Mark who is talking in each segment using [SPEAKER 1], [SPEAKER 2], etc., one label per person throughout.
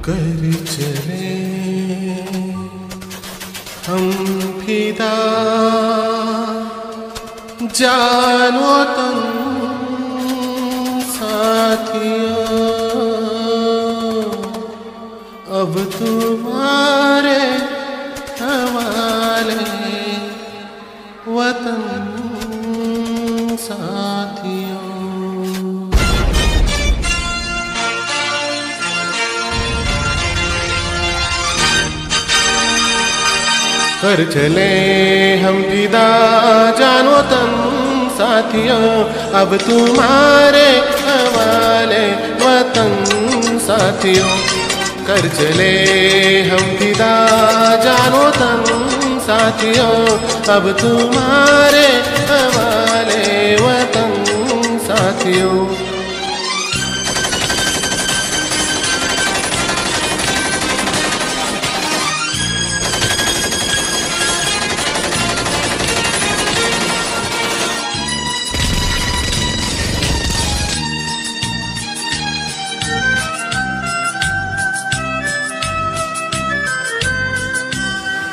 [SPEAKER 1] कर चले हम फिदा जानो तुम साथियों, अब तुम्हारे हवाले वतन साथियों। कर चले हम फिदा जानो तुम साथियों, अब तुम्हारे हवाले वतन साथियों। कर चले हम फिदा जानो तुम साथियों, अब तुम्हारे हवाले वतन साथियों।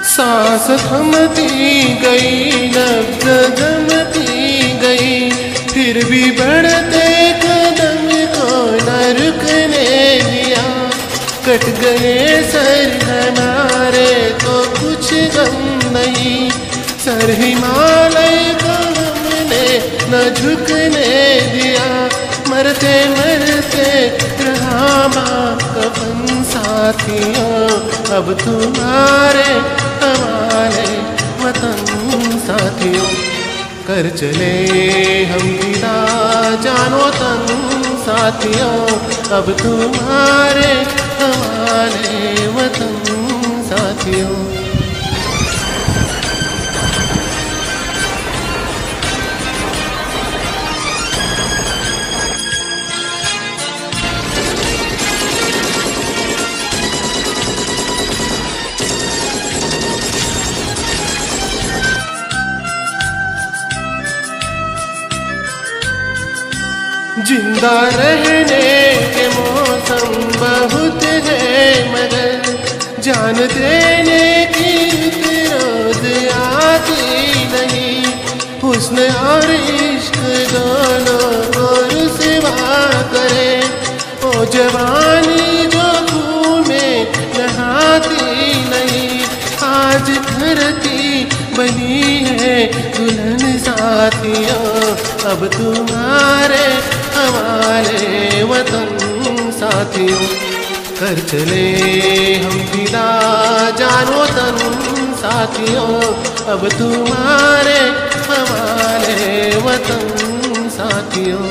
[SPEAKER 1] सांस थमती गई, नब्ज़ जमती गई, फिर भी बढ़ते कदम को न रुकने दिया। कट गए सर हमारे तो कुछ गम नहीं, सर हिमालय को हमने न झुकने दिया। मरते मरते रहा कफन साथियों, अब तुम्हारे हमारे वतन साथियों। कर चले हम फिदा जानो तुम साथियों, अब तुम्हारे हमारे वतन साथियों। जिंदा रहने के मौसम बहुत है, मगर जान देने की रोज आती नहीं। हुस्न और इश्क दोनों को रुसवा करे, ओ जवानी जो खून में नहाती नहीं। आज धरती बनी है दुल्हन साथियों, अब तुम्हारे हमारे वतन साथियों। कर चले हम फिदा जानो तुम साथियों, अब तुम्हारे हमारे वतन साथियों।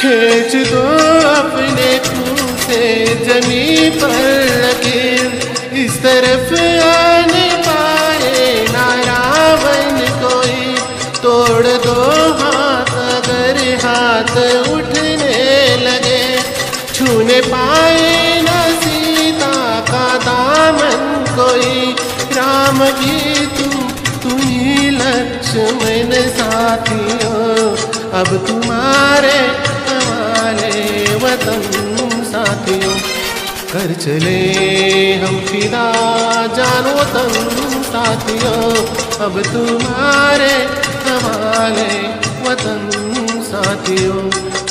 [SPEAKER 1] खींच दो अपने खून से जमी पर लकीर, इस तरफ आने पाए ना रावण कोई। तोड़ दो हाथ अगर हाथ उठने लगे, छूने पाए ना सीता का दामन कोई। राम की तुम ही लक्ष्मण साथियों, अब तुम्हारे वतन साथियों। कर चले हम फिदा जानो तुम साथियों, अब तुम्हारे हवाले वतन साथियों।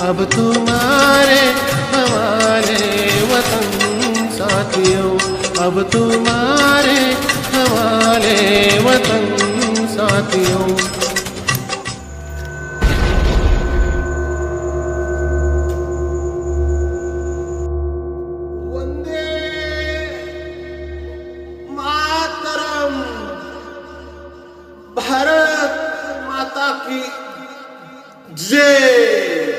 [SPEAKER 1] अब तुम्हारे हवाले वतन साथियों, अब तुम्हारे हवाले वतन साथियों।
[SPEAKER 2] भारत माता की जय।